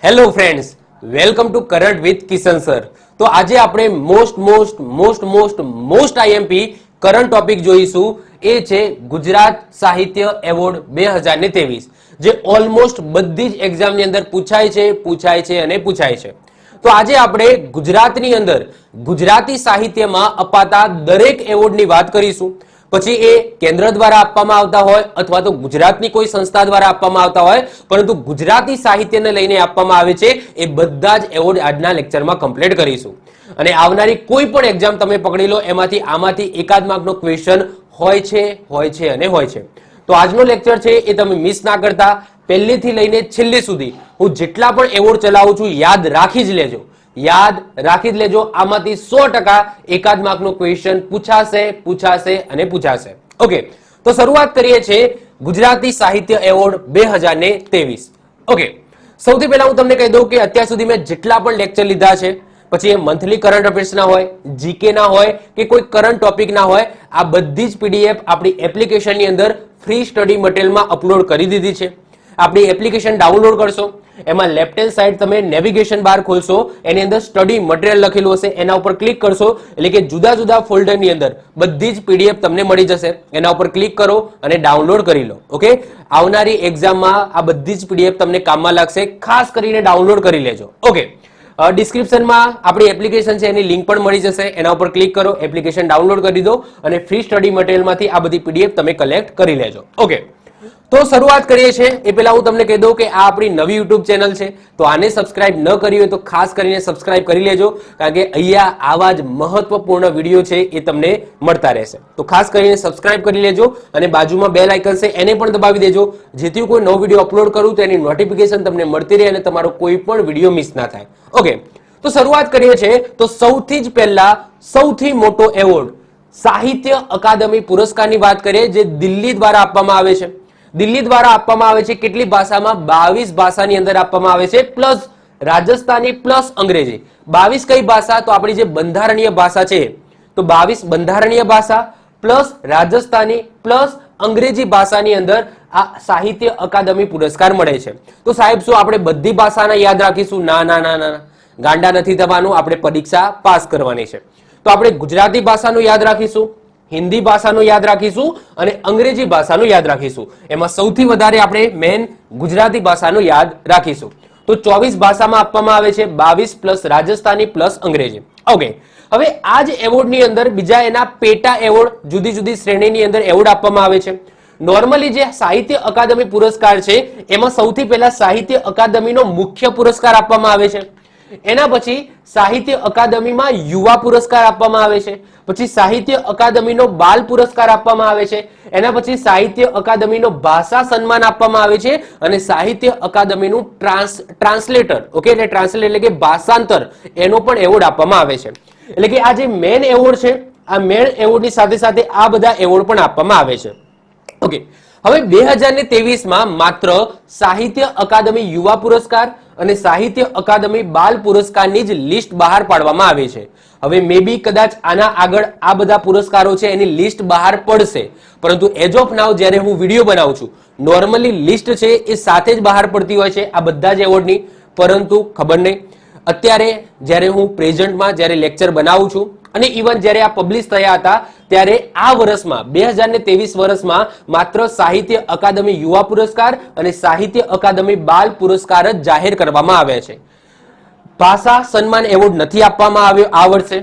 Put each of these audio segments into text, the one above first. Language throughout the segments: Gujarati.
Hello friends, welcome to current with Kishan sir. તો આજે આપણે મોસ્ટ આઈએમપી કરંટ ટોપિક જોઈશું. એ છે ગુજરાત સાહિત્ય એવોર્ડ 2023, જે ઓલમોસ્ટ બધી જ એક્ઝામની અંદર પૂછાય છે. તો આજે આપણે ગુજરાતની અંદર ગુજરાતી સાહિત્યમાં અપાતા દરેક એવોર્ડની વાત કરીશું. પછી એ કેન્દ્ર દ્વારા આપવામાં આવતા હોય અથવા તો ગુજરાતની કોઈ સંસ્થા દ્વારા આપવામાં આવતા હોય, પરંતુ ગુજરાતી સાહિત્યને લઈને આપવામાં આવે છે, એ બધા જ એવોર્ડ આજના લેક્ચરમાં કમ્પ્લીટ કરીશું. અને આવનારી કોઈ પણ એક્ઝામ તમે પકડી લો, આમાંથી એકાદ માર્કનો ક્વેશ્ચન હોય છે. તો આજનો લેક્ચર છે એ તમે મિસ ના કરતા. પહેલેથી લઈને છેલ્લે સુધી હું જેટલા પણ એવોર્ડ ચલાવું છું યાદ રાખી જ લેજો. આમાંથી 100% એકાદ માર્કનો ક્વેશ્ચન પૂછાશે. ઓકે, તો શરૂઆત કરીએ છીએ ગુજરાતી સાહિત્ય એવોર્ડ 2023. ઓકે, સૌથી પહેલા હું તમને કહી દઉં કે અત્યાર સુધી મેં જેટલા પણ લેક્ચર લીધા છે, પછી એ મંથલી કરંટ અફેર્સ ના હોય, જીકે ના હોય કે કોઈ કરંટ ટોપિક ના હોય, આ બધી જ પીડીએફ આપણી એપ્લિકેશનની અંદર ફ્રી સ્ટડી મટીરિયલમાં અપલોડ કરી દીધી છે. આપણી એપ્લિકેશન ડાઉનલોડ કરશો, એમાં લેફ્ટ હેન્ડ સાઈડ તમે નેવિગેશન બાર ખોલશો, એની અંદર સ્ટડી મટીરિયલ લખેલું હશે, એના ઉપર ક્લિક કરશો એટલે કે જુદા જુદા ફોલ્ડરની અંદર બધી જ પીડીએફ તમને મળી જશે. એના ઉપર ક્લિક કરો અને ડાઉનલોડ કરી લો. ઓકે, આવનારી એક્ઝામમાં આ બધી જ પીડીએફ તમને કામમાં લાગશે, ખાસ કરીને ડાઉનલોડ કરી લેજો. ઓકે, ડિસ્ક્રિપ્શનમાં આપણી એપ્લિકેશન છે એની લિંક પણ મળી જશે. એના ઉપર ક્લિક કરો, એપ્લિકેશન ડાઉનલોડ કરી દો અને ફ્રી સ્ટડી મટીરિયલમાંથી આ બધી પીડીએફ તમે કલેક્ટ કરી લેજો. ઓકે, તો શરૂઆત કરીએ છીએ. એ પહેલા હું તમને કહી દઉં કે આ આપણી નવી યુટ્યુબ ચેનલ છે, તો આને સબસ્ક્રાઇબ ન કરી હોય તો ખાસ કરીને સબસ્ક્રાઇબ કરી લેજો, કારણ કે અહીંયા આવા જ મહત્વપૂર્ણ વિડીયો છે એ તમને મળતા રહેશે. તો ખાસ કરીને સબસ્ક્રાઇબ કરી લેજો અને બાજુમાં બેલ આઇકન છે એને પણ દબાવી દેજો, જેથી કોઈ નવો વિડીયો અપલોડ કરું તો એની નોટિફિકેશન તમને મળતી રહે અને તમારો કોઈ પણ વિડીયો મિસ ના થાય. ઓકે, તો શરૂઆત કરીએ છીએ. તો સૌથી જ પહેલા સૌથી મોટો એવોર્ડ સાહિત્ય અકાદમી પુરસ્કારની વાત કરીએ, જે દિલ્હી દ્વારા આપવામાં આવે છે. કેટલી ભાષામાં? 22 ભાષાની અંદર આપવામાં આવે છે, પ્લસ રાજસ્થાની પ્લસ અંગ્રેજી. 22 કઈ ભાષા? તો આપણી જે બંધારણીય ભાષા છે, તો 22 બંધારણીય ભાષા પ્લસ રાજસ્થાની પ્લસ અંગ્રેજી ભાષાની અંદર આ સાહિત્ય અકાદમી પુરસ્કાર મળે છે. તો સાહેબ, શું આપણે બધી ભાષાના યાદ રાખીશું? ના, ગાંડા નથી થવાનું. આપણે પરીક્ષા પાસ કરવાની છે. તો આપણે ગુજરાતી ભાષાનું યાદ રાખીશું, હિન્દી ભાષાનું યાદ રાખીશું અને અંગ્રેજી ભાષાનું યાદ રાખીશું. એમાં સૌથી વધારે આપણે મેન ગુજરાતી ભાષાનું યાદ રાખીશું. તો 24 ભાષામાં આપવામાં આવે છે, 22 પ્લસ રાજસ્થાની પ્લસ અંગ્રેજી. ઓકે, હવે આ જ એવોર્ડની અંદર બીજા એના પેટા એવોર્ડ, જુદી જુદી શ્રેણીની અંદર એવોર્ડ આપવામાં આવે છે. નોર્મલી જે સાહિત્ય અકાદમી પુરસ્કાર છે, એમાં સૌથી પહેલા સાહિત્ય અકાદમીનો મુખ્ય પુરસ્કાર આપવામાં આવે છે. એના પછી સાહિત્ય અકાદમીમાં યુવા પુરસ્કાર આપવામાં આવે છે. પછી સાહિત્ય અકાદમીનો બાલ પુરસ્કાર આપવામાં આવે છે. એના પછી સાહિત્ય અકાદમીનો ભાષા સન્માન આપવામાં આવે છે અને સાહિત્ય અકાદમીનું ટ્રાન્સલેટર, ઓકે, એટલે ટ્રાન્સલેટર એટલે કે ભાષાંતર, એનો પણ એવોર્ડ આપવામાં આવે છે. એટલે કે આ જે મેન એવોર્ડ છે, આ મેન એવોર્ડની સાથે સાથે આ બધા એવોર્ડ પણ આપવામાં આવે છે. ઓકે, હવે 2023માં માત્ર સાહિત્ય અકાદમી યુવા પુરસ્કાર અને સાહિત્ય અકાદમી બાલ પુરસ્કારની જ લિસ્ટ બહાર પાડવામાં આવી છે. હવે મે બી કદાચ આના આગળ આ બધા પુરસ્કારો છે એની લિસ્ટ બહાર પડશે, પરંતુ એઝ ઓફ નાઉ જ્યારે હું વિડીયો બનાવું છું, નોર્મલી લિસ્ટ છે એ સાથે જ બહાર પડતી હોય છે આ બધા જ એવોર્ડની. પરંતુ ખબર નહીં, અત્યારે જ્યારે હું પ્રેઝન્ટમાં જ્યારે લેક્ચર બનાવું છું અને ઇવન જ્યારે આ પબ્લિશ થયા હતા, ત્યારે આ વર્ષમાં 2023 વર્ષમાં માત્ર સાહિત્ય અકાદમી યુવા પુરસ્કાર અને સાહિત્ય અકાદમી બાલ પુરસ્કાર જ જાહેર કરવામાં આવ્યા છે. ભાષા સન્માન એવોર્ડ નથી આપવામાં આવ્યો આ વર્ષે.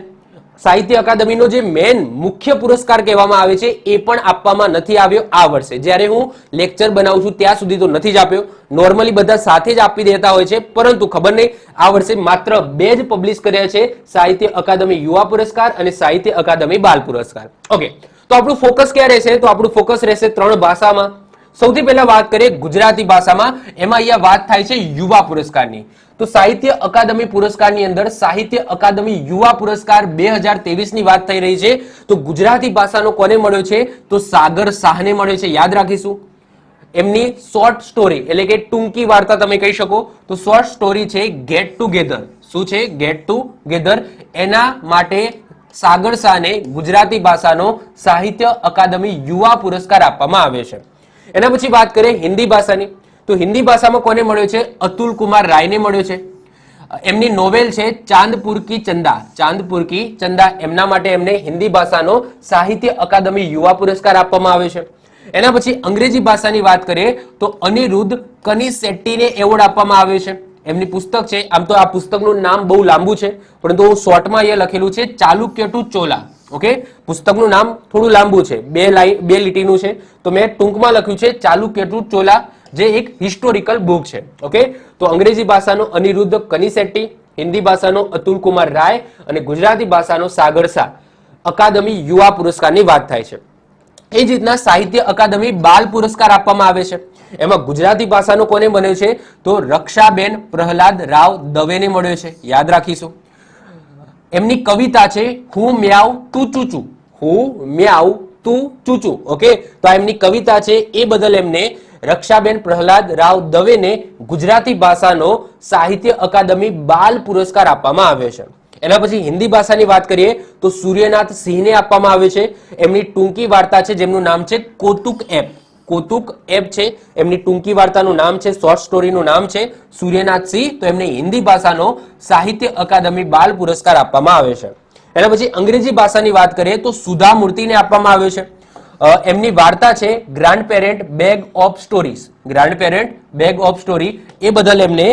સાહિત્ય અકાદમીનો જે મેન મુખ્ય પુરસ્કાર કહેવામાં આવે છે એ પણ આપવામાં નથી આવ્યો આ વર્ષે. જ્યારે હું લેક્ચર બનાવું છું ત્યાં સુધી તો નથી જ આપ્યો. નોર્મલી બધા સાથે જ આપી દેતા હોય છે, પરંતુ ખબર નહીં, આ વર્ષે માત્ર 2 જ પબ્લિશ કર્યા છે, સાહિત્ય અકાદમી યુવા પુરસ્કાર અને સાહિત્ય અકાદમી બાલ પુરસ્કાર. ઓકે, તો આપણું ફોકસ ક્યાં રહેશે? તો આપણું ફોકસ રહેશે 3 ભાષામાં. સૌથી પહેલા વાત કરીએ ગુજરાતી ભાષામાં. એમાં અહીંયા વાત થાય છે યુવા પુરસ્કારની. તો સાહિત્ય અકાદમી પુરસ્કારની અંદર સાહિત્ય અકાદમી યુવા પુરસ્કાર 2023 ની વાત થઈ રહી છે. તો ગુજરાતી ભાષાનો કોને મળ્યો છે? તો સાગર શાહને મળ્યો છે. યાદ રાખીશું. એમની શોર્ટ સ્ટોરી એટલે કે ટૂંકી વાર્તા તમે કહી શકો, તો શોર્ટ સ્ટોરી છે ગેટ ટુગેધર. શું છે? Get together. એના માટે સાગર શાહને ગુજરાતી ભાષાનો સાહિત્ય અકાદમી યુવા પુરસ્કાર આપવામાં આવે છે. એના પછી વાત કરીએ હિન્દી ભાષાની. તો હિન્દી ભાષામાં કોને મળ્યો છે? અતુલ કુમાર રાયને મળ્યો છે. એમની નોવેલ છે ચાંદપુર કી ચંદા, ચાંદપુર કી ચંદા, એમના માટે એમને હિન્દી ભાષાનો સાહિત્ય અકાદમી યુવા પુરસ્કાર આપવામાં આવ્યો છે. એના પછી અંગ્રેજી ભાષાની વાત કરીએ તો અનિરુદ્ધ કનિસેટ્ટીને એવોર્ડ આપવામાં આવ્યો છે. એમની પુસ્તક છે, આમ તો આ પુસ્તકનું નામ બહુ લાંબુ છે પરંતુ શોર્ટમાં અહીંયા લખેલું છે ચાલુક્ય ટુ ચોલા. ઓકે, પુસ્તકનું નામ થોડું લાંબુ છે, બે લીટીનું છે, તો મેં ટૂંકમાં લખ્યું છે ચાલુક્ય ટુ ચોલા, જે એક હિસ્ટોરિકલ બુક છે. ઓકે, તો અંગ્રેજી ભાષાનો અનિરુદ્ધ કનિસેટ્ટી, હિન્દી ભાષાનો અતુલ કુમાર રાય અને ગુજરાતી ભાષાનો સાગર શાહ અકાદમી યુવા પુરસ્કારની વાત થાય છે. એ જ રીતના સાહિત્ય અકાદમી બાલ પુરસ્કાર આપવામાં આવે છે. એમાં ગુજરાતી ભાષાનો કોને મળ્યો છે? તો રક્ષાબેન પ્રહલાદ રાવ દવેને મળ્યો છે. યાદ રાખીશું. એમની કવિતા છે હું મ્યાઉ તું ચૂચુ, હું મ્યાઉ તું ચૂચુ. ઓકે, તો આ એમની કવિતા છે, એ બદલ એમને રક્ષાબેન પ્રહલાદ રાવ દવેને ગુજરાતી ભાષાનો સાહિત્ય અકાદમી બાલ પુરસ્કાર આપવામાં આવ્યો છે. એના પછી હિન્દી ભાષાની વાત કરીએ તો સૂર્યનાથ સિંહને આપવામાં આવે છે. એમની ટૂંકી વાર્તા છે જેમનું નામ છે કૌતુક એપ, કૌતુક એપ છે એમની ટૂંકી વાર્તાનું નામ છે, શોર્ટ સ્ટોરીનું નામ છે સૂર્યનાથ સિંહ. તો એમને હિન્દી ભાષાનો સાહિત્ય અકાદમી બાલ પુરસ્કાર આપવામાં આવે છે. એના પછી અંગ્રેજી ભાષાની વાત કરીએ તો સુધા મૂર્તિને આપવામાં આવ્યો છે. એમની વાર્તા છે grandparent bag of stories, grandparent bag of story, એ બદલ એમને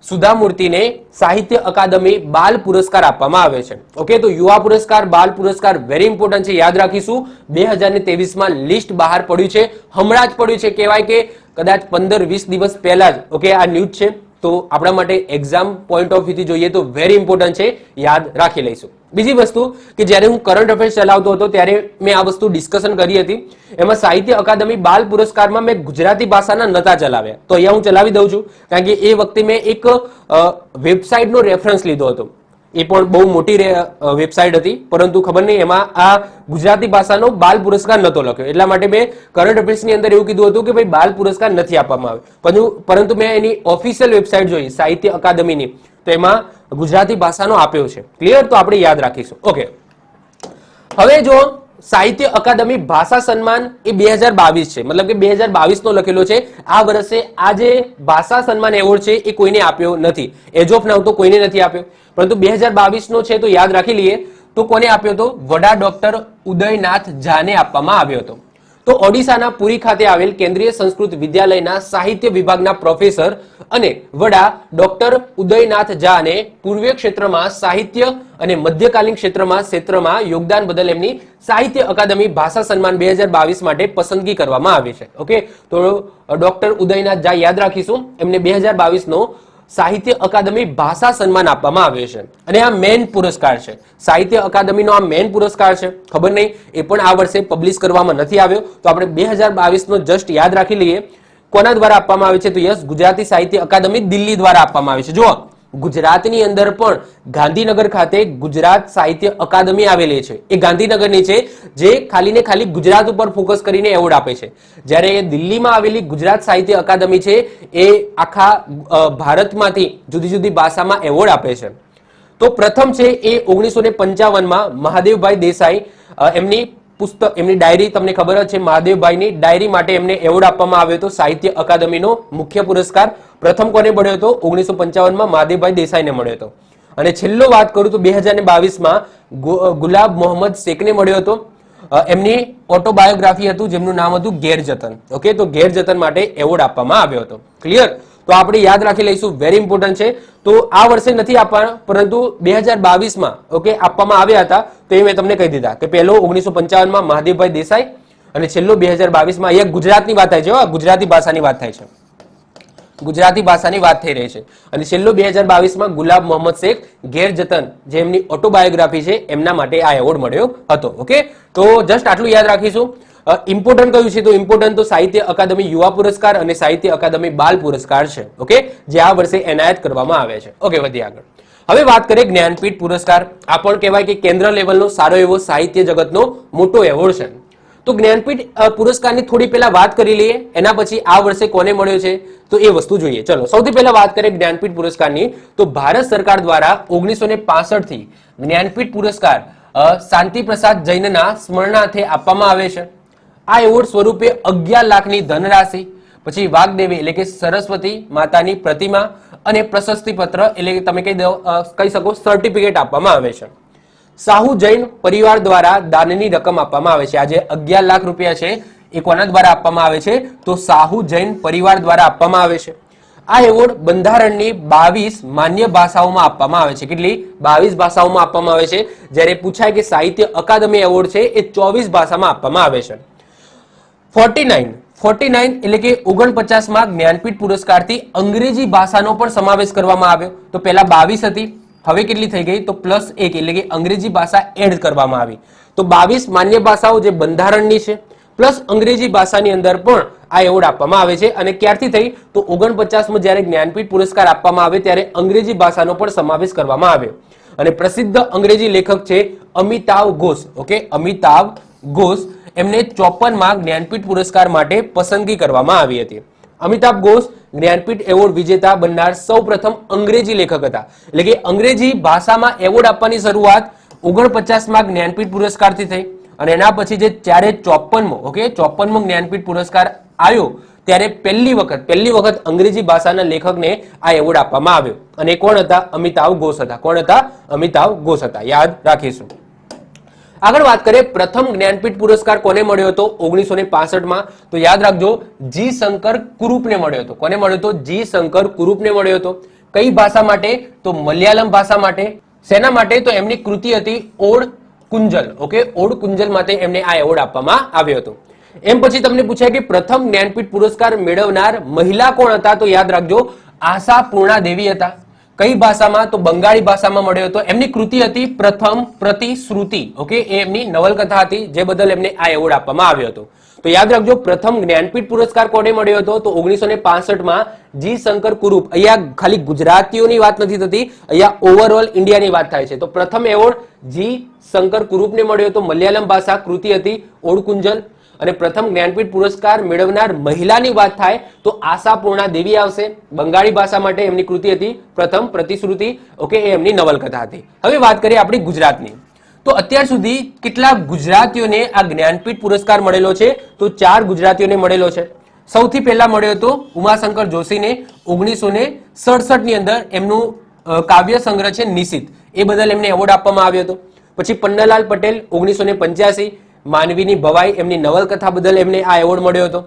સુધા મૂર્તિને સાહિત્ય અકાદમી બાલ પુરસ્કાર આપવામાં આવે છે. ઓકે, તો યુવા પુરસ્કાર, બાલ પુરસ્કાર વેરી ઇમ્પોર્ટન્ટ છે, યાદ રાખીશું. 2023માં લિસ્ટ બહાર પડ્યું છે, હમણાં જ પડ્યું છે, કહેવાય કે કદાચ 15-20 દિવસ પહેલા જ. ઓકે, આ ન્યૂઝ છે, તો આપણા માટે એક્ઝામ પોઈન્ટ ઓફ વ્યૂથી જોઈએ તો વેરી ઇમ્પોર્ટન્ટ છે, યાદ રાખી લઈશું. બીજી વસ્તુ કે જ્યારે હું કરંટ અફેર્સ ચલાવતો હતો ત્યારે મેં આ વસ્તુ ડિસ્કશન કરી હતી. એમાં સાહિત્ય અકાદમી બાલ પુરસ્કારમાં મેં ગુજરાતી ભાષાના નતા ચલાવ્યા, તો અહીંયા હું ચલાવી દઉં છું કારણ કે એ વખતે મેં એક વેબસાઇટનો રેફરન્સ લીધો હતો. એ પણ બહુ મોટી વેબસાઇટ હતી, પરંતુ ખબર નહીં એમાં આ ગુજરાતી ભાષાનો બાલ પુરસ્કાર નતો લખ્યો, એટલા માટે મેં કરંટ અફેર્સની અંદર એવું કીધું હતું કે ભાઈ બાલ પુરસ્કાર નથી આપવામાં આવે. પરંતુ મેં એની ઓફિશિયલ વેબસાઇટ જોઈ સાહિત્ય અકાદમીની, તો એમાં ગુજરાતી ભાષાનો આપ્યો છે. ક્લિયર? તો આપણે યાદ રાખીશું. ઓકે, હવે જો સાહિત્ય અકાદમી ભાષા સન્માન એ 2022 છે, મતલબ કે 2022 નો લખેલો છે. આ વર્ષે આ જે ભાષા સન્માન એવોર્ડ છે એ કોઈને આપ્યો નથી, એજ ઓફ નાઉ તો કોઈને નથી આપ્યો, પરંતુ 2022 નો છે તો યાદ રાખી લઈએ. તો કોને આપ્યો હતો? વડા ડોક્ટર ઉદયનાથ ઝાને આપવામાં આવ્યો હતો. તો ઓડિશાના પુરી ખાતે આવેલ કેન્દ્રીય સંસ્કૃત વિદ્યાલયના સાહિત્ય વિભાગના પ્રોફેસર અને વડા ડોક્ટર ઉદયનાથ ઝાને પૂર્વીય ક્ષેત્રમાં સાહિત્ય અને મધ્યકાલીન ક્ષેત્રમાં યોગદાન બદલ એમની સાહિત્ય અકાદમી ભાષા સન્માન 2022 માટે પસંદગી કરવામાં આવી છે. ઓકે, તો ડોક્ટર ઉદયનાથ ઝા યાદ રાખીશું, એમને 2022 નો સાહિત્ય અકાદમી ભાષા સન્માન આપવામાં આવ્યો છે. અને આ મેન પુરસ્કાર છે, સાહિત્ય અકાદમીનો આ મેન પુરસ્કાર છે. ખબર નહીં એ પણ આ વર્ષે પબ્લિશ કરવામાં નથી આવ્યો, તો આપણે 2022 નો જસ્ટ યાદ રાખી લઈએ. કોના દ્વારા આપવામાં આવે છે? તો યસ, ગુજરાતી સાહિત્ય અકાદમી દિલ્હી દ્વારા આપવામાં આવે છે. જુઓ, ગુજરાતની અંદર પણ ગાંધીનગર ખાતે ગુજરાત સાહિત્ય અકાદમી આવેલી છે. એ ગાંધીનગરની છે, જે ખાલી ને ખાલી ગુજરાત ઉપર ફોકસ કરીને એવોર્ડ આપે છે. જ્યારે દિલ્હીમાં આવેલી ગુજરાત સાહિત્ય અકાદમી છે એ આખા ભારતમાંથી જુદી જુદી ભાષામાં એવોર્ડ આપે છે. તો પ્રથમ છે એ 1955માં મહાદેવભાઈ દેસાઈ, એમની પુસ્તક, એમની ડાયરી તમને ખબર જ છે, મહાદેવભાઈની ડાયરી માટે એમને એવોર્ડ આપવામાં આવ્યો હતો સાહિત્ય અકાદમીનો મુખ્ય પુરસ્કાર. પ્રથમ કોને મળ્યો હતો? 1955માં મહાદેવભાઈ દેસાઈને મળ્યો હતો. અને છેલ્લો વાત કરું તો 2022માં ગુલાબ મોહમ્મદ શેખને મળ્યો હતો. એમની ઓટોબાયોગ્રાફી હતું જેમનું નામ હતું ગેરજતન. ઓકે, તો ગેરજતન માટે એવોર્ડ આપવામાં આવ્યો હતો. ક્લિયર? તો આપણે યાદ રાખી લઈશું, વેરી ઇમ્પોર્ટન્ટ છે. તો આ વર્ષે નથી આપવાના, પરંતુ 2022માં ઓકે આપવામાં આવ્યા હતા. તો એ મેં તમને કહી દીધા કે પહેલો 1955માં મહાદેવભાઈ દેસાઈ અને છેલ્લો 2022માં. અહીંયા ગુજરાતની વાત થાય છે, ગુજરાતી ભાષાની વાત થાય છે, ગુજરાતી ભાષાની વાત થઈ રહી છે. અને છેલ્લો 2022માં ગુલાબ મોહમ્મદ શેખ ગેરજતન, જે એમની ઓટોબાયોગ્રાફી છે, એમના માટે આ એવોર્ડ મળ્યો હતો. ઓકે, તો જસ્ટ આટલું યાદ રાખીશું. ઇમ્પોર્ટન્ટ કયું છે? તો ઇમ્પોર્ટન્ટ તો સાહિત્ય અકાદમી યુવા પુરસ્કાર અને સાહિત્ય અકાદમી બાલ પુરસ્કાર છે. ઓકે, જે આ વર્ષે એનાયત કરવામાં આવે છે. ઓકે, વધીએ આગળ. હવે વાત કરીએ જ્ઞાનપીઠ પુરસ્કાર. આ પણ કહેવાય કે કેન્દ્ર લેવલનો સારો એવો સાહિત્ય જગતનો મોટો એવોર્ડ છે. તો જ્ઞાનપીઠ પુરસ્કારની થોડી પહેલા વાત કરી લઈએ, એના પછી આ વર્ષે કોને મળ્યો છે તો એ વસ્તુ જોઈએ. ચલો, સૌથી પહેલા વાત કરીએ જ્ઞાનપીઠ પુરસ્કારની. તો ભારત સરકાર દ્વારા 1965 થી જ્ઞાનપીઠ પુરસ્કાર શાંતિ પ્રસાદ જૈનના સ્મરણાર્થે આપવામાં આવે છે. આ એવોર્ડ સ્વરૂપે 11 લાખની ધનરાશિ, પછી વાઘદેવી એટલે કે સરસ્વતી માતાની પ્રતિમા અને પ્રશસ્તિ પત્ર એટલે કે તમે કહી શકો સર્ટિફિકેટ આપવામાં આવે છે. સાહુ જૈન પરિવાર દ્વારા દાનની રકમ આપવામાં આવે છે. આજે 11 લાખ રૂપિયા છે એ કોના દ્વારા આપવામાં આવે છે? તો સાહુ જૈન પરિવાર દ્વારા આપવામાં આવે છે. આ એવોર્ડ બંધારણની 22 માન્ય ભાષાઓમાં આપવામાં આવે છે. કેટલી? 22 ભાષાઓમાં આપવામાં આવે છે. જ્યારે પૂછાય કે સાહિત્ય અકાદમી એવોર્ડ છે એ 24 ભાષામાં આપવામાં આવે છે. 49 એટલે કે 49માં જ્ઞાનપીઠ પુરસ્કારથી અંગ્રેજી ભાષાનો પણ સમાવેશ કરવામાં આવ્યો. તો પહેલા 22 હતી, હવે કેટલી થઈ ગઈ? તો +1 એટલે કે અંગ્રેજી ભાષા એડ કરવામાં આવી. તો 22 માન્ય ભાષાઓ જે બંધારણની છે પ્લસ અંગ્રેજી ભાષાની અંદર પણ આ એવોર્ડ આપવામાં આવે છે. અને ક્યારથી થઈ? તો 49માં જ્યારે જ્ઞાનપીઠ પુરસ્કાર આપવામાં આવે ત્યારે અંગ્રેજી ભાષાનો પણ સમાવેશ કરવામાં આવ્યો. અને પ્રસિદ્ધ અંગ્રેજી લેખક છે અમિતાવ ઘોષ. ઓકે, અમિતાવ ઘોષ, એમને 54માં જ્ઞાનપીઠ પુરસ્કાર માટે પસંદગી કરવામાં આવી હતી. અમિતાભ ઘોષ જ્ઞાનપીઠ એવોર્ડ વિજેતા બનનાર સૌપ્રથમ અંગ્રેજી લેખક હતા. એટલે કે અંગ્રેજી ભાષામાં એવોર્ડ આપવાની શરૂઆત 49માં જ્ઞાનપીઠ પુરસ્કારથી થઈ. અને એના પછી જે ત્યારે 54મો જ્ઞાનપીઠ પુરસ્કાર આવ્યો ત્યારે પહેલી વખત અંગ્રેજી ભાષાના લેખકને આ એવોર્ડ આપવામાં આવ્યો. અને કોણ હતા? અમિતાવ ઘોષ હતા. કોણ હતા? અમિતાવ ઘોષ હતા. યાદ રાખીશું. આગળ વાત કરીએ, પ્રથમ જ્ઞાનપીઠ પુરસ્કાર કોને મળ્યો હતો? 1965માં. તો યાદ રાખજો, જી શંકર કુરુપને મળ્યો હતો. કોને મળ્યો હતો? જી શંકર કુરુપને મળ્યો હતો. કઈ ભાષા માટે? તો મલયાલમ ભાષા માટે. શેના માટે? તો એમની કૃતિ હતી odd Kunjal. Okay, odd Kunjal માટે એમને આ એવોર્ડ આપવામાં આવ્યો હતો. એમ પછી તમને પૂછાય કે પ્રથમ જ્ઞાનપીઠ પુરસ્કાર મેળવનાર મહિલા કોણ હતા? તો યાદ રાખજો, આશા પૂર્ણા દેવી હતા. કઈ ભાષામાં? તો બંગાળી ભાષામાં મળ્યો હતો. એમની કૃતિ હતી પ્રથમ પ્રતિશ્રુતિ. ઓકે, એ એમની નવલકથા હતી, જે બદલ એમને આ એવોર્ડ આપવામાં આવ્યો હતો. તો યાદ રાખજો, પ્રથમ જ્ઞાનપીઠ પુરસ્કાર કોને મળ્યો હતો? તો 1965માં જી શંકર કુરુપ. અહીંયા ખાલી ગુજરાતીઓની વાત નથી થતી, અહીંયા ઓવરઓલ ઇન્ડિયાની વાત થાય છે. તો પ્રથમ એવોર્ડ જી શંકર કુરુપને મળ્યો હતો. મલયાલમ ભાષા, કૃતિ હતી ઓડ કુંજલ. અને પ્રથમ જ્ઞાનપીઠ પુરસ્કાર મેળવનાર મહિલાની વાત થાય તો આશા પૂર્ણા દેવી આવશે. બંગાળી ભાષા માટે એમની કૃતિ હતી પ્રથમ પ્રતિશ્રુતિ. ઓકે, એ એમની નવલકથા હતી. હવે વાત કરીએ આપણી ગુજરાતની. તો અત્યાર સુધી કેટલા ગુજરાતીઓને આ જ્ઞાનપીઠ પુરસ્કાર મળેલો છે? તો 4 ગુજરાતીઓને મળેલો છે. સૌથી પહેલા મળ્યો હતો ઉમાશંકર જોશીને 1967 ની અંદર. એમનું કાવ્ય સંગ્રહ છે નિશિત, એ બદલ એમને એવોર્ડ આપવામાં આવ્યો હતો. પછી પન્નાલાલ પટેલ 1985, માનવીની ભવાઈ એમની નવલકથા બદલ એમને આ એવોર્ડ મળ્યો હતો.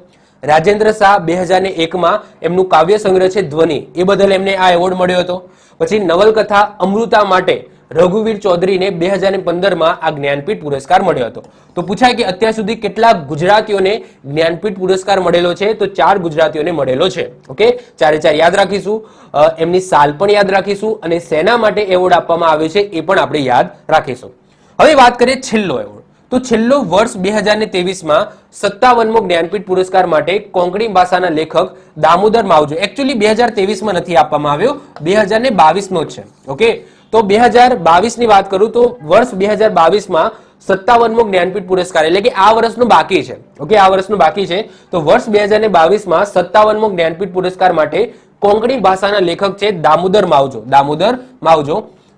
રાજેન્દ્ર શાહ 2001માં એમનું કાવ્ય સંગ્રહ છે ધ્વનિ, એ બદલ એમને આ એવોર્ડ મળ્યો હતો. પછી નવલકથા અમૃતા માટે રઘુવીર ચૌધરીને 2015માં આ જ્ઞાનપીઠ પુરસ્કાર મળ્યો હતો. તો પૂછાય કે અત્યાર સુધી કેટલા ગુજરાતીઓને જ્ઞાનપીઠ પુરસ્કાર મળેલો છે? તો 4 ગુજરાતીઓને મળેલો છે. ઓકે, 4 યાદ રાખીશું. એમની સાલ પણ યાદ રાખીશું અને શેના માટે એવોર્ડ આપવામાં આવ્યો છે એ પણ આપણે યાદ રાખીશું. હવે વાત કરીએ છેલ્લો એવોર્ડ. તો છેલ્લો વર્ષ 2023માં 57મો જ્ઞાનપીઠ પુરસ્કાર માટે કોંકણી ભાષાના લેખક દામોદર માવજો. એકચ્યુઅલી 2023માં નથી આપવામાં આવ્યો, 2022નો જ છે. ઓકે, તો 2022ની વાત કરું તો વર્ષ 2022માં 57મો જ્ઞાનપીઠ પુરસ્કાર એટલે કે આ વર્ષનું બાકી છે. ઓકે, આ વર્ષનું બાકી છે. તો વર્ષ 2022માં 57મો જ્ઞાનપીઠ પુરસ્કાર માટે કોંકણી ભાષાના લેખક છે દામોદર માવજો. દામોદર માવજો,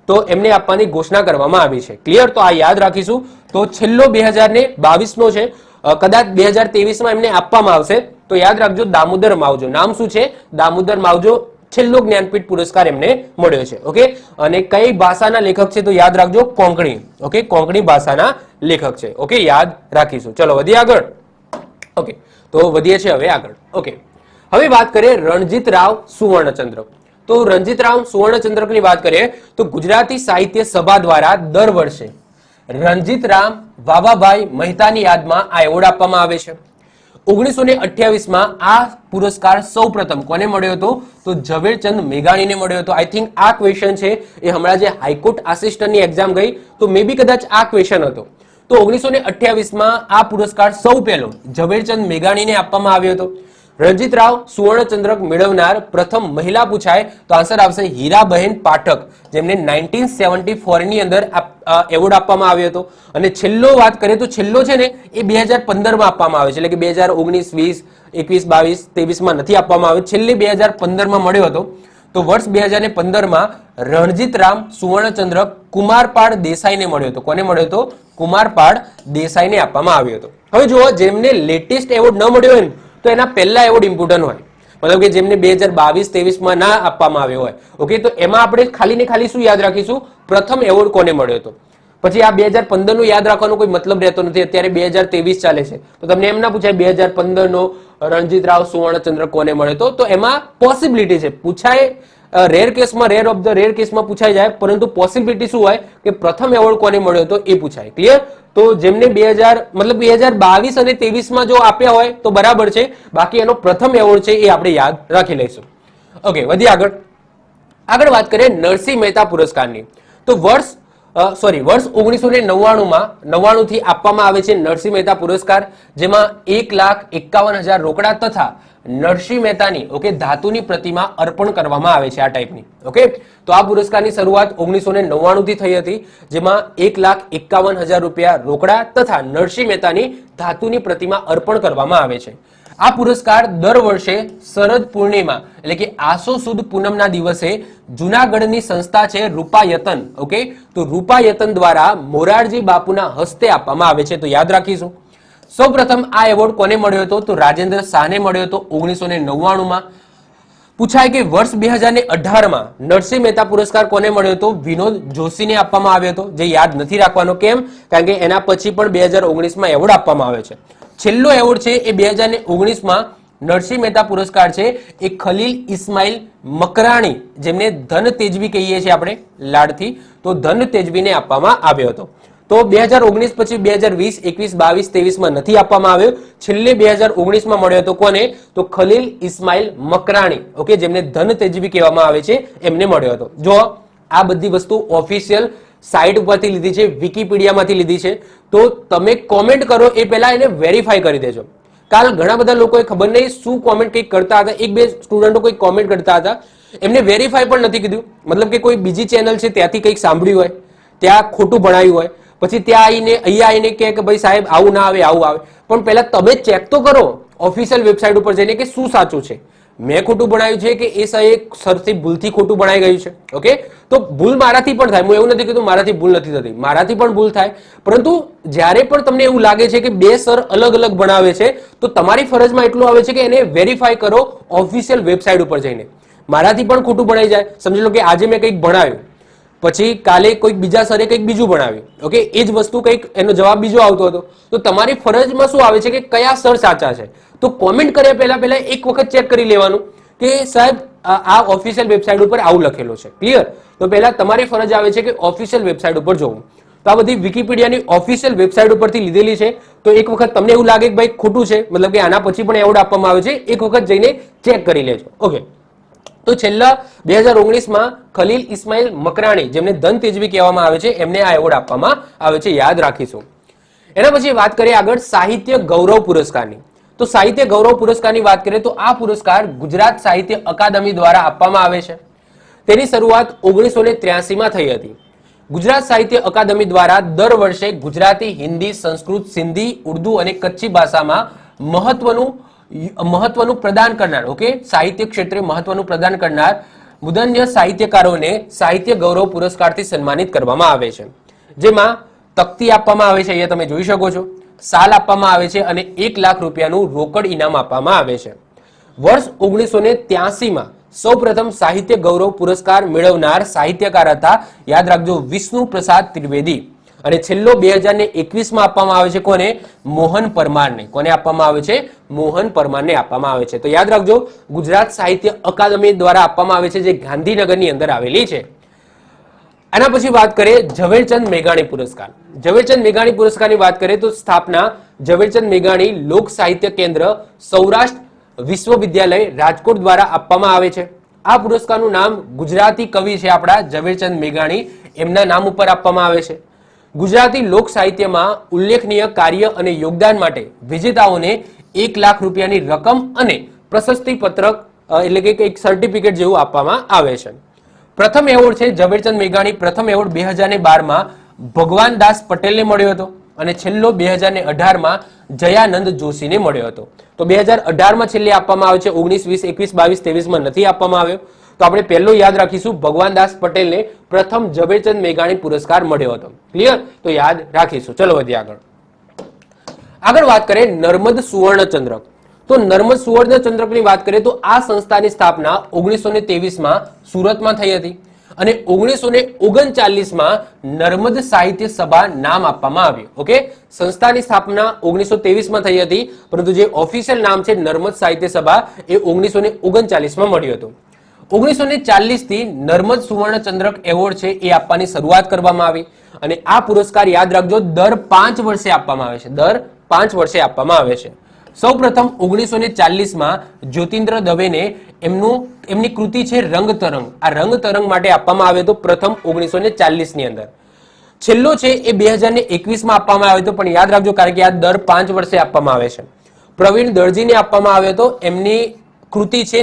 તો એમને આપવાની ઘોષણા કરવામાં આવી છે. ક્લિયર? તો આ યાદ રાખીશું. તો છેલ્લો 2022નો છે, કદાચ 2023માં એમને આપવામાં આવશે. તો યાદ રાખજો, દામોદર માવજો. નામ શું છે? દામોદર માવજો. છેલ્લો જ્ઞાનપીઠ પુરસ્કાર એમને મળ્યો છે. ઓકે, અને કઈ ભાષાના લેખક છે? તો યાદ રાખજો, કોંકણી. ઓકે, કોંકણી ભાષાના લેખક છે. ઓકે, યાદ રાખીશું. ચલો વધીએ આગળ. ઓકે, તો વધીએ છીએ હવે આગળ. ઓકે, હવે વાત કરીએ રણજીત રાવ સુવર્ણચંદ્રક. તો રણજીત રાવ સુવર્ણચંદ્રકની વાત કરીએ તો ગુજરાતી સાહિત્ય સભા દ્વારા દર વર્ષે રણજીત રામ વાવાભાઈ મહેતાની યાદમાં આ એવોર્ડ આપવામાં આવે છે. 1928માં આ પુરસ્કાર સૌપ્રથમ કોને મળ્યો હતો? તો ઝવેરચંદ મેઘાણીને મળ્યો હતો. આઈ થિંક આ ક્વેશ્ચન છે એ હમણાં જે હાઈકોર્ટ આસિસ્ટન્ટની એક્ઝામ ગઈ તો મે બી કદાચ આ ક્વેશ્ચન હતો. તો 1928માં આ પુરસ્કાર સૌ પહેલો ઝવેરચંદ મેઘાણીને આપવામાં આવ્યો હતો. રણજીત રાવ સુવર્ણચંદ્રક મેળવનાર પ્રથમ મહિલા પૂછાય તો આન્સર આવશે હીરાબહેન પાઠક, જેમને 1974ની અંદર એવોર્ડ આપવામાં આવ્યો હતો. અને છેલ્લો વાત કરીએ તો છેલ્લો છે ને એ 2015માં આપવામાં આવે છે, એટલે કે 2019, 20, 21, 22, 23માં નથી આપવામાં આવ્યો. છેલ્લે 2015માં મળ્યો હતો. તો વર્ષ 2015માં રણજીત રામ સુવર્ણચંદ્રક કુમારપાળ દેસાઈને મળ્યો હતો. કોને મળ્યો હતો? કુમારપાળ દેસાઈને આપવામાં આવ્યો હતો. હવે જુઓ, જેમને લેટેસ્ટ એવોર્ડ ન મળ્યો હોય ને તો એના પહેલા એવોર્ડ ઇમ્પોર્ટન્ટ હોય, મતલબ કે જેમને 2022-23 ના આપવામાં આવ્યો હોય. ઓકે, તો એમાં આપણે ખાલી ને ખાલી શું યાદ રાખીશું? પ્રથમ એવોર્ડ કોને મળ્યો હતો. પછી આ 2015 નું યાદ રાખવાનો કોઈ મતલબ રહેતો નથી. અત્યારે 2023 ચાલે છે, તો તમને એમ ના પૂછાય 2015 નો રણજીત રાવ સુવર્ણચંદ્રક કોને મળ્યો હતો. તો એમાં પોસિબિલિટી છે, પૂછાય. રેર કેસમાં, રેર ઓફ ધ રેર કેસમાં પૂછાઈ જાય, પરંતુ પોસિબિલિટી શું હોય કે પ્રથમ એવોર્ડ કોને મળ્યો હતો એ પૂછાય. ક્લિયર? તો જેમને 2022 અને 23 જો આપ્યા હોય તો બરાબર છે, બાકી એનો પ્રથમ એવોર્ડ છે એ આપણે યાદ રાખી લઈશું. ઓકે, વધી આગળ વાત કરીએ નરસિંહ મહેતા પુરસ્કારની. તો વર્ષ 1999 થી આપવામાં આવે છે નરસિંહ મહેતા પુરસ્કાર, જેમાં 1,51,000 રોકડા તથા નરસિંહ મહેતાની ધાતુની પ્રતિમા અર્પણ કરવામાં આવે છે આ ટાઈપની. ઓકે, તો આ પુરસ્કારની શરૂઆત 1999 થી થઈ હતી, જેમાં 1,51,000 રૂપિયા રોકડા તથા નરસિંહ મહેતાની ધાતુની પ્રતિમા અર્પણ કરવામાં આવે છે. આ પુરસ્કાર દર વર્ષે શરદ પૂર્ણિમા એટલે કે આસો સુદ પૂનમના દિવસે જુનાગઢની સંસ્થા છે રૂપાયતન. ઓકે, તો રૂપાયતન દ્વારા મોરારજી બાપુના હસ્તે આપવામાં આવે છે, તો યાદ રાખીશું. સૌપ્રથમ આ એવોર્ડ કોને મળ્યો હતો? તો રાજેન્દ્ર શાહને મળ્યો હતો 1999. પૂછાય કે વર્ષ 2018 નરસિંહ મહેતા પુરસ્કાર કોને મળ્યો હતો? વિનોદ જોશીને આપવામાં આવ્યો હતો, જે યાદ નથી રાખવાનો. કેમ? કારણ કે એના પછી પણ 2019 એવોર્ડ આપવામાં આવે છે. છેલ્લો એવોર્ડ છે એ 2019 નરસિંહ મહેતા પુરસ્કાર છે એ ખલીલ ઇસ્માઇલ મકરાણી, જેમને ધન તેજવી કહીએ છીએ આપણે લાડથી, તો ધન તેજવીને આપવામાં આવ્યો હતો. તો 2019 પછી 2020, 21, 22, 23 નથી આપવામાં આવ્યો. છેલ્લે 2019 મળ્યો હતો કોને? તો ખલીલ ઇસ્માઇલ મકરાણી. ઓકે, જેમને ધન તેજવી કહેવામાં આવે છે, એમને મળ્યો હતો. જો આ બધી વસ્તુ ઓફિશિયલ સાઇટ ઉપરથી લીધી છે, વિકીપીડિયામાંથી લીધી છે, તો તમે કોમેન્ટ કરો એ પહેલા એને વેરીફાઈ કરી દેજો. કાલ ઘણા બધા લોકોએ ખબર નહીં શું કોમેન્ટ કંઈક કરતા હતા, એક બે સ્ટુડન્ટો કંઈક કોમેન્ટ કરતા હતા, એમને વેરીફાઈ પણ નથી કીધું. મતલબ કે કોઈ બીજી ચેનલ છે ત્યાંથી કંઈક સાંભળ્યું હોય, ત્યાં ખોટું ભણાયું હોય, પછી ત્યાં અહીંયા આવીને કહે કે ભાઈ સાહેબ આવું ના આવે, આવું આવે. પણ પહેલા તમે ચેક તો કરો ઓફિશિયલ વેબસાઇટ ઉપર જઈને કે શું સાચું છે. મેં ખોટું ભણાયું છે કે એ સરથી ભૂલથી ખોટું ભણાઈ ગયું છે. ઓકે, તો ભૂલ મારાથી પણ થાય. હું એવું નથી કીધું મારાથી ભૂલ નથી થતી, મારાથી પણ ભૂલ થાય. પરંતુ જ્યારે પણ તમને એવું લાગે છે કે બે સર અલગ અલગ ભણાવે છે, તો તમારી ફરજમાં એટલું આવે છે કે એને વેરીફાઈ કરો ઓફિશિયલ વેબસાઇટ ઉપર જઈને. મારાથી પણ ખોટું ભણાઈ જાય. સમજી લો કે આજે મેં કંઈક ભણાવ્યું, પછી કાલે કોઈક બીજા સરે કંઈક બીજું ભણાવ્યું. ઓકે, એ જ વસ્તુ કંઈક એનો જવાબ બીજો આવતો હતો. તો તમારી ફરજમાં શું આવે છે કે કયા સર સાચા છે. તો કોમેન્ટ કર્યા પહેલા એક વખત ચેક કરી લેવાનું કે સાહેબ આ ઓફિશિયલ વેબસાઇટ ઉપર આવું લખેલું છે. ક્લિયર? તો પહેલા તમારી ફરજ આવે છે કે ઓફિશિયલ વેબસાઇટ ઉપર જોવું. તો આ બધી વિકીપીડિયાની ઓફિશિયલ વેબસાઇટ ઉપરથી લીધેલી છે. તો એક વખત તમને એવું લાગે કે ભાઈ ખોટું છે, મતલબ કે આના પછી પણ એવોર્ડ આપવામાં આવે છે, એક વખત જઈને ચેક કરી લેજો. ઓકે, તો છેલ્લા 2019 ખલીલ ઇસ્માઇલ મકરાણી, જેમને ધન તેજવી કહેવામાં આવે છે, એમને આ એવોર્ડ આપવામાં આવે છે, યાદ રાખીશું. એના પછી વાત કરીએ આગળ સાહિત્ય ગૌરવ પુરસ્કારની. તો સાહિત્ય ગૌરવ પુરસ્કારની વાત કરીએ તો આ પુરસ્કાર ગુજરાત સાહિત્ય અકાદમી દ્વારા આપવામાં આવે છે. તેની શરૂઆત 1983 થઈ હતી. ગુજરાત સાહિત્ય અકાદમી દ્વારા દર વર્ષે ગુજરાતી, હિન્દી, સંસ્કૃત, સિંધી, ઉર્દુ અને કચ્છી ભાષામાં મહત્વનું પ્રદાન કરનાર, ઓકે, સાહિત્ય ક્ષેત્રે મહત્વનું પ્રદાન કરનાર મુદન્ય સાહિત્યકારોને સાહિત્ય ગૌરવ પુરસ્કારથી સન્માનિત કરવામાં આવે છે. જેમાં તકતી આપવામાં આવે છે, અહીંયા તમે જોઈ શકો છો, સાલ આપવામાં આવે છે અને 1 લાખ રૂપિયાનું રોકડ ઇનામ આપવામાં આવે છે. વર્ષ 1983 સૌપ્રથમ સાહિત્ય ગૌરવ પુરસ્કાર મેળવનાર સાહિત્યકાર હતા, યાદ રાખજો, વિષ્ણુ પ્રસાદ ત્રિવેદી. અને છેલ્લો 2021 આપવામાં આવે છે કોને? મોહન પરમારને. કોને આપવામાં આવે છે? મોહન પરમારને આપવામાં આવે છે. તો યાદ રાખજો, ગુજરાત સાહિત્ય અકાદમી દ્વારા આપવામાં આવે છે, જે ગાંધીનગરની અંદર આવેલી છે. આના પછી વાત કરીએ ઝવેરચંદ મેઘાણી પુરસ્કાર. ઝવેરચંદ મેઘાણી પુરસ્કારની વાત કરીએ તો સ્થાપના ઝવેરચંદ મેઘાણી લોક સાહિત્ય કેન્દ્ર સૌરાષ્ટ્ર વિશ્વવિદ્યાલય રાજકોટ દ્વારા આપવામાં આવે છે. આ પુરસ્કારનું નામ ગુજરાતી કવિ છે આપણા ઝવેરચંદ મેઘાણી, એમના નામ ઉપર આપવામાં આવે છે. ગુજરાતી લોક સાહિત્યમાં ઉલ્લેખનીય કાર્ય અને યોગદાન માટે વિજેતાઓને 1 લાખ રૂપિયાની રકમ અને પ્રશસ્તિ પત્રક એટલે કે એક સર્ટિફિકેટ જેવું આપવામાં આવે છે. પ્રથમ એવોર્ડ છે ઝવેરચંદ મેઘાણી, પ્રથમ એવોર્ડ 2012 ભગવાન દાસ પટેલને મળ્યો હતો અને છેલ્લો 2018 જયાનંદ જોશીને મળ્યો હતો. તો 2018 છેલ્લે આપવામાં આવે છે, 19, 20, 21, 22, 23 નથી આપવામાં આવ્યો. તો આપણે પહેલો યાદ રાખીશું, ભગવાન દાસ પટેલને પ્રથમ ઝવેરચંદ મેઘાણી પુરસ્કાર મળ્યો હતો. ક્લિયર? તો યાદ રાખીશું. ચલો વધીએ આગળ વાત કરીએ નર્મદ સુવર્ણ ચંદ્રક. તો નર્મદ સુવર્ણ ચંદ્રકની વાત કરીએ તો આ સંસ્થાની સ્થાપના 1923માં સુરતમાં થઈ હતી અને 1939માં નર્મદ સાહિત્ય સભા નામ આપવામાં આવ્યું. ઓકે, સંસ્થાની સ્થાપના 1923માં થઈ હતી, પરંતુ જે ઓફિશિયલ નામ છે નર્મદ સાહિત્ય સભા એ 1939માં મળ્યું હતું. 1940 થી નર્મદ સુવર્ણ ચંદ્રક એવોર્ડ છે એ આપવાની શરૂઆત કરવામાં આવી અને આ પુરસ્કાર યાદ રાખજો દર 5 વર્ષે આપવામાં આવે છે. દર 5 વર્ષે આપવામાં આવે છે. સૌપ્રથમ 1940માં જ્યોતિન્દ્ર દવેને એમની કૃતિ છે રંગતરંગ, આ રંગતરંગ માટે આપવામાં આવ્યો હતો પ્રથમ 1940ની અંદર. છેલ્લો છે એ 2021માં આપવામાં આવ્યો હતો, પણ યાદ રાખજો કારણ કે આ દર 5 વર્ષે આપવામાં આવે છે. પ્રવીણ દરજીને આપવામાં આવ્યો હતો, એમની કૃતિ છે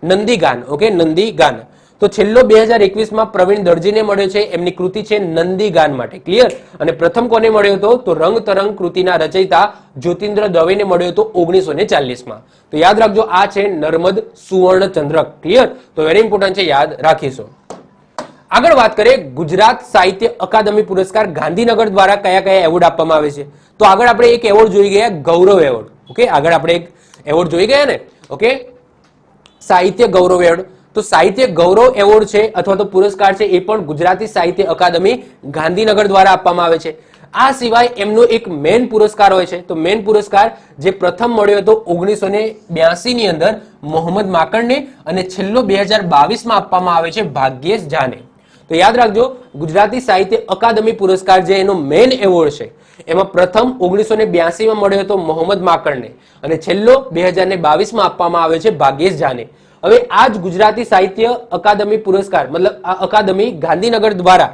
નંદીગાન. ઓકે, નંદીગાન. તો છેલ્લો 2021માં પ્રવીણ દરજીને મળ્યો છે, એમની કૃતિ છે નંદીગાન માટે. ક્લિયર? અને પ્રથમ કોને મળ્યો હતો? તો રંગતરંગ કૃતિના રચયિતા જ્યોતિન્દ્ર દવેને મળ્યો હતો 1940માં. તો યાદ રાખજો આ છે નર્મદ સુવર્ણ ચંદ્રક. ક્લિયર? તો વેરી ઇમ્પોર્ટન્ટ છે, યાદ રાખીશું. આગળ વાત કરીએ ગુજરાત સાહિત્ય અકાદમી પુરસ્કાર ગાંધીનગર દ્વારા કયા કયા એવોર્ડ આપવામાં આવે છે. તો આગળ આપણે એક એવોર્ડ જોઈ ગયા, ગૌરવ એવોર્ડ. ઓકે, આગળ આપણે એક એવોર્ડ જોઈ ગયા ને. ઓકે, સાહિત્ય ગૌરવ એવોર્ડ. તો સાહિત્ય ગૌરવ એવોર્ડ છે અથવા તો પુરસ્કાર છે એ પણ ગુજરાતી સાહિત્ય અકાદમી ગાંધીનગર દ્વારા આપવામાં આવે છે. આ સિવાય એમનો એક મેન પુરસ્કાર હોય છે. તો મેન પુરસ્કાર જે પ્રથમ મળ્યો હતો 1982ની અંદર મોહમ્મદ માંકડને અને છેલ્લો 2022માં આપવામાં આવે છે ભાગ્યેશ ઝાને. તો યાદ રાખજો ગુજરાતી સાહિત્ય અકાદમી પુરસ્કાર જે એનો મેન એવોર્ડ છે એમાં પ્રથમ 1982માં મળ્યો હતો મોહમ્મદ માંકડને અને છેલ્લો 2022માં આપવામાં આવે છે ભાગ્યેશ ઝાને. હવે આ જ ગુજરાતી સાહિત્ય અકાદમી પુરસ્કાર મતલબ આ અકાદમી ગાંધીનગર દ્વારા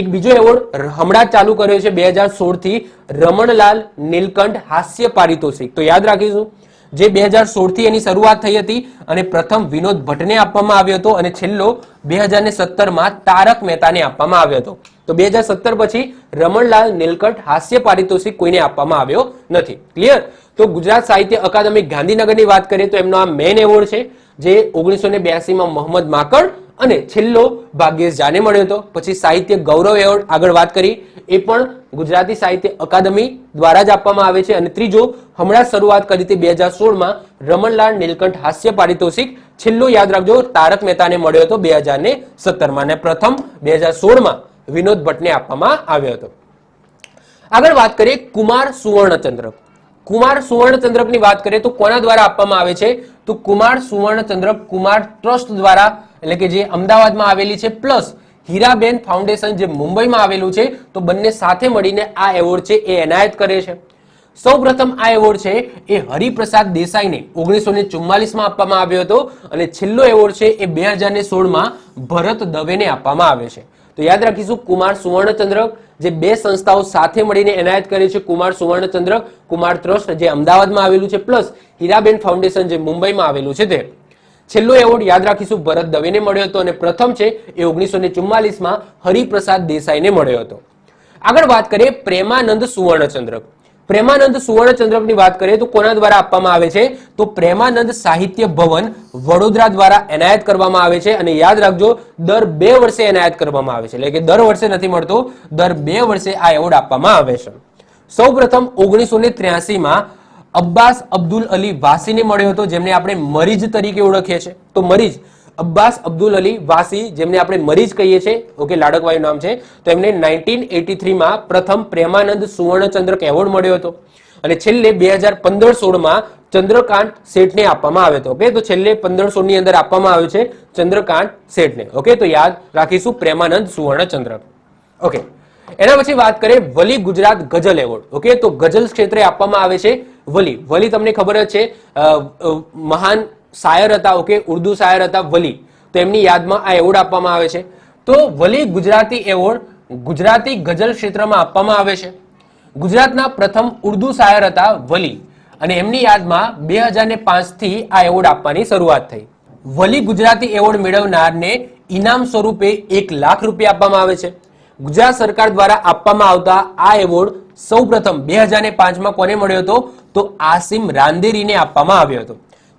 એક બીજો એવોર્ડ હમણાં ચાલુ કર્યો છે 2016 થી રમણલાલ નીલકંઠ હાસ્ય પારિતોષિક. તો યાદ રાખીશું જે 2016 થી એની શરૂઆત થઈ હતી અને પ્રથમ વિનોદ ભટ્ટને આપવામાં આવ્યો હતો અને છેલ્લો 2017માં તારક મહેતાને આપવામાં આવ્યો હતો. તો 2017 પછી રમણલાલ નીલકંઠ હાસ્ય પારિતોષિક કોઈને આપવામાં આવ્યો નથી. ક્લિયર? તો ગુજરાત સાહિત્ય અકાદમી ગાંધીનગરની વાત કરીએ તો એમનો આ મેન એવોર્ડ છે જે 1982માં મોહમ્મદ માંકડ અને છેલ્લો ભાગ્યેશ ઝાને મળ્યો હતો. પછી સાહિત્ય ગૌરવ એવોર્ડ આગળ વાત કરી એ પણ ગુજરાતી સાહિત્ય અકાદમી દ્વારા જ આપવામાં આવે છે અને ત્રીજો હમણાં શરૂઆત કરી હતી 2016માં રમણલાલ નીલકંઠ હાસ્ય પારિતોષિક. છેલ્લો યાદ રાખજો તારક મહેતાને મળ્યો હતો 2017માં અને પ્રથમ 2016માં વિનોદ ભટ્ટને આપવામાં આવ્યો હતો. આગળ વાત કરીએ કુમાર સુવર્ણ ચંદ્રક. કુમાર સુવર્ણ ચંદ્રકની વાત કરીએ તો કોના દ્વારા આપવામાં આવે છે? તો કુમાર સુવર્ણ ચંદ્રક કુમાર ટ્રસ્ટ દ્વારા, એટલે કે જે અમદાવાદમાં આવેલી છે, પ્લસ હીરાબેન ફાઉન્ડેશન જે મુંબઈમાં આવેલું છે, તો બંને સાથે મળીને આ એવોર્ડ છે એ એનાયત કરે છે. સૌપ્રથમ આ એવોર્ડ છે એ હરિપ્રસાદ દેસાઈને 1944માં આપવામાં આવ્યો હતો અને છેલ્લો એવોર્ડ છે એ 2016માં ભરત દવેને આપવામાં આવ્યો છે. તો યાદ રાખીશું કુમાર સુવર્ણ ચંદ્રક જે બે સંસ્થાઓ સાથે મળીને એનાયત કરી છે, કુમાર સુવર્ણ ચંદ્રક કુમાર ટ્રસ્ટ જે અમદાવાદમાં આવેલું છે પ્લસ હીરાબેન ફાઉન્ડેશન જે મુંબઈમાં આવેલું છે તે. છેલ્લો એવોર્ડ યાદ રાખીશું ભરત દવેને મળ્યો હતો અને પ્રથમ છે એ 1944માં હરિપ્રસાદ દેસાઈને મળ્યો હતો. આગળ વાત કરીએ પ્રેમાનંદ સુવર્ણ ચંદ્રક. પ્રેમાનંદ સુવર્ણ ચંદ્રકની વાત કરીએ તો કોના દ્વારા આપવામાં આવે છે? તો પ્રેમાનંદ સાહિત્ય ભવન વડોદરા દ્વારા એનાયત કરવામાં આવે છે અને યાદ રાખજો દર 2 વર્ષે એનાયત કરવામાં આવે છે, એટલે કે દર વર્ષે નથી મળતો, દર 2 વર્ષે આ એવોર્ડ આપવામાં આવે છે. સૌપ્રથમ 1983માં અબ્બાસ અબ્દુલ અલી વાસીને મળ્યો હતો જેમને આપણે મરીજ તરીકે ઓળખીએ છીએ. તો મરીજ અબ્બાસ અબ્દુલ અલી વાસી જેમને આપણે મરીજ કહીએ છીએ, ઓકે, લાડકવાયું નામ છે. તો એમને 1983માં પ્રથમ પ્રેમાનંદ સુવર્ણ ચંદ્રક એવોર્ડ મળ્યો હતો અને છેલ્લે 2015-16માં ચંદ્રકાંત શેઠને આપવામાં આવ્યો હતો. ઓકે, તો છેલ્લે 15-16ની અંદર આપવામાં આવ્યો છે ચંદ્રકાંત શેઠને. ઓકે, તો યાદ રાખીશું પ્રેમાનંદ સુવર્ણ ચંદ્રક. ઓકે, એના પછી વાત કરીએ વલી ગુજરાત ગઝલ એવોર્ડ. ઓકે, તો ગઝલ ક્ષેત્રે આપવામાં આવે છે વલી. વલી તમને ખબર જ છે મહાન શાયર હતા. ઓકે, ઉર્દુ શાયર હતા વલી. તો એમની યાદમાં આ એવોર્ડ આપવામાં આવે છે. તો વલી ગુજરાતી એવોર્ડ ગુજરાતી ગઝલ ક્ષેત્રમાં આપવામાં આવે છે. ગુજરાતના પ્રથમ ઉર્દુ શાયર હતા વલી અને એમની યાદમાં 2005 થી આ એવોર્ડ આપવાની શરૂઆત થઈ. વલી ગુજરાતી એવોર્ડ મેળવનારને ઇનામ સ્વરૂપે 1 લાખ રૂપિયા આપવામાં આવે છે. ગુજરાત સરકાર દ્વારા આપવામાં આવતા આ એવોર્ડ સૌપ્રથમ 2005માં કોને મળ્યો હતો? તો આસિમ રાંદેરીને આપવામાં આવ્યો હતો.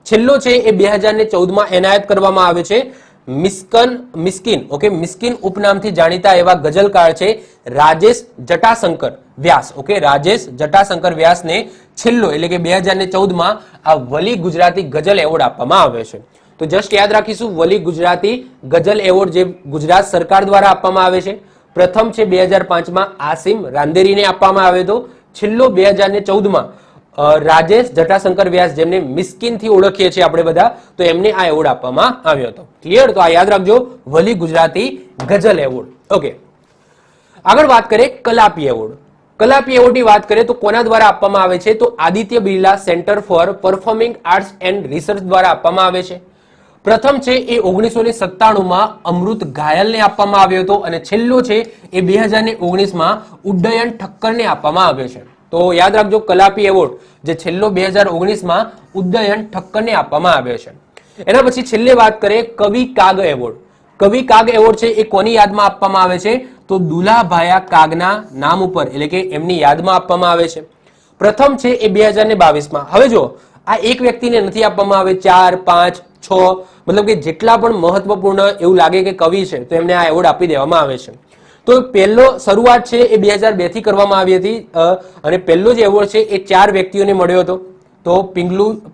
છેલ્લો છે એ 2014માં એનાયત કરવામાં આવ્યો છે મિસ્કિન ઓકે મિસ્કિન ઉપનામથી જાણીતા એવા ગઝલકાર છે રાજેશ જટાશંકર વ્યાસ. ઓકે રાજેશ જટાશંકર વ્યાસને છેલ્લો એટલે કે 2014માં આ વલી ગુજરાતી ગઝલ એવોર્ડ આપવામાં આવ્યો છે. તો જસ્ટ યાદ રાખીશું, વલી ગુજરાતી ગઝલ એવોર્ડ જે ગુજરાત સરકાર દ્વારા આપવામાં આવે છે. પ્રથમ છે 2005માં આસિમ રાંદેરીને આપવામાં આવ્યો હતો. છેલ્લો 2014માં રાજેશ જટાશંકર વ્યાસ, જેમને મિસ્કિનથી ઓળખીએ છીએ આપણે બધા, તો એમને આ એવોર્ડ આપવામાં આવ્યો હતો. ક્લિયર? તો આ યાદ રાખજો, વલી ગુજરાતી ગઝલ એવોર્ડ. ઓકે, આગળ વાત કરીએ કલાપી એવોર્ડ. કલાપી એવોર્ડની વાત કરીએ તો કોના દ્વારા આપવામાં આવે છે? તો Aditya Birla centre for performing arts and research દ્વારા આપવામાં આવે છે. પ્રથમ છે એ 1997માં અમૃત ઘાયલને આપવામાં આવ્યો હતો અને છેલ્લો છે એ 2019માં ઉડ્ડયન ઠક્કરને આપવામાં આવ્યો છે. તો યાદ રાખજો, કલાપી એવોર્ડ જે છેલ્લો 2019માં ઉડ્ડયન ઠક્કરને આપવામાં આવ્યો છે. એના પછી છેલ્લે વાત કરીએ કવિ કાગ એવોર્ડ. કવિ કાગ એવોર્ડ છે એ કોની યાદમાં આપવામાં આવે છે? તો દુલાભાયા કાગના નામ ઉપર એટલે કે એમની યાદમાં આપવામાં આવે છે. પ્રથમ છે એ 2022માં. હવે જો આ એક વ્યક્તિને નથી આપવામાં આવે, 4, 5, 6 મતલબ કે જેટલા પણ મહત્વપૂર્ણ એવું લાગે કે કવિ છે તો એમને આ એવોર્ડ આપી દેવામાં આવે છે. તો પહેલો શરૂઆત છે એ 2002 થી કરવામાં આવી હતી અને પહેલો જે એવોર્ડ છે એ 4 વ્યક્તિઓને મળ્યો હતો. તો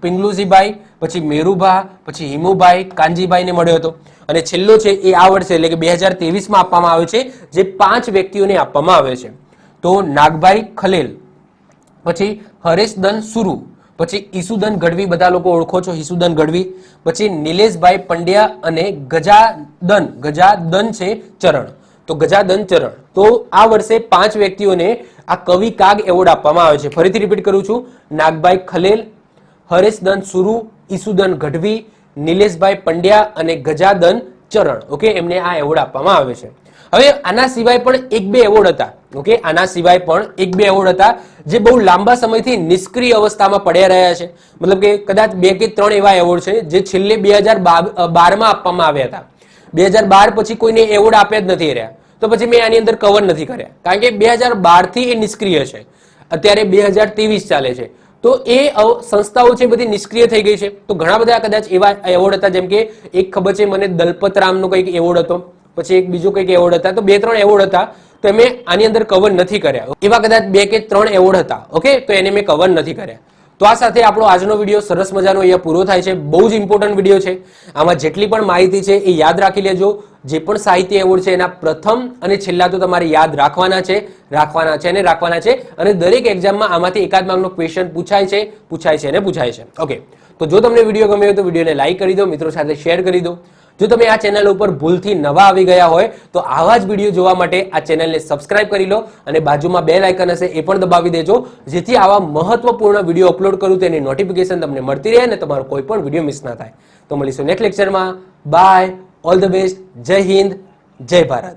પિંગલુજીભાઈ, પછી મેરુભા, પછી હિમુભાઈ, કાનજીભાઈને મળ્યો હતો અને છેલ્લો છે એ આ વર્ષે એટલે કે 2023માં આપવામાં આવ્યો છે, જે 5 વ્યક્તિઓને આપવામાં આવે છે. તો નાગભાઈ ખલેલ, પછી હરેશદન સુરુ, પછી ઈસુદન ગઢવી, બધા લોકો ઓળખો છો ઈસુદન ગઢવી, પછી નિલેશભાઈ પંડ્યા અને ગજાદન છે ચરણ. તો ગજાદન ચરણ. તો આ વર્ષે 5 વ્યક્તિઓને આ કવિ કાગ એવોર્ડ આપવામાં આવે છે. ફરીથી રિપીટ કરું છું, નાગભાઈ ખલેલ, હરેશદન સુરુ, ઈસુદન ગઢવી, નિલેશભાઈ પંડ્યા અને ગજાદન ચરણ. ઓકે, એમને આ એવોર્ડ આપવામાં આવે છે. હવે આના સિવાય પણ 1-2 એવોર્ડ હતા. ઓકે, આના સિવાય પણ 1-2 એવોર્ડ હતા જે બહુ લાંબા સમયથી નિષ્ક્રિય અવસ્થામાં પડ્યા રહ્યા છે. મતલબ કે કદાચ 2 કે 3 એવા એવોર્ડ છે જે છેલ્લે 2012માં આપવામાં આવ્યા હતા. 2012 પછી કોઈને એવોર્ડ આપ્યા જ નથી રહ્યા. તો પછી મેં આની અંદર કવર નથી કર્યા, કારણ કે 2012 થી એ નિષ્ક્રિય છે. અત્યારે 2023 ચાલે છે, તો એ સંસ્થાઓ છે બધી નિષ્ક્રિય થઈ ગઈ છે. તો ઘણા બધા કદાચ એવા એવોર્ડ હતા, જેમ કે એક ખબર છે મને દલપતરામનો કંઈક એવોર્ડ હતો, પછી એક બીજો કંઈક એવોર્ડ હતા. તો 2-3 એવોર્ડ હતા, તો મેં આની અંદર કવર નથી કર્યા. એવા કદાચ 2 કે 3 એવોર્ડ હતા. ઓકે, તો એને મેં કવર નથી કર્યા. તો આ સાથે આપણો આજનો વિડીયો સરસ મજાનો અહીંયા પૂરો થાય છે. બહુ જ ઇમ્પોર્ટન્ટ વિડીયો છે. આમાં જેટલી પણ માહિતી છે એ યાદ રાખી લેજો. જે પણ સાહિત્ય એવોર્ડ છે એના પ્રથમ અને છેલ્લા તો તમારે યાદ રાખવાના છે. અને દરેક એક્ઝામમાં આમાંથી એકાદ માર્કનો ક્વેશ્ચન પૂછાય છે. ઓકે, તો જો તમને વિડીયો ગમ્યો હોય તો વિડીયોને લાઈક કરી દો, મિત્રો સાથે શેર કરી દો. જો તમે આ ચેનલ ઉપર ભૂલથી નવા આવી ગયા હોય તો આવા જ વિડીયો જોવા માટે આ ચેનલને સબસ્ક્રાઇબ કરી લો અને બાજુમાં બેલ આઇકન હશે એ પણ દબાવી દેજો, જેથી આવા મહત્વપૂર્ણ વિડીયો અપલોડ કરું તેની નોટિફિકેશન તમને મળતી રહે અને તમારો કોઈ પણ વિડીયો મિસ ના થાય. તો મળીશું નેક્સ્ટ લેક્ચરમાં. બાય, ઓલ ધ બેસ્ટ, જય હિન્દ, જય ભારત.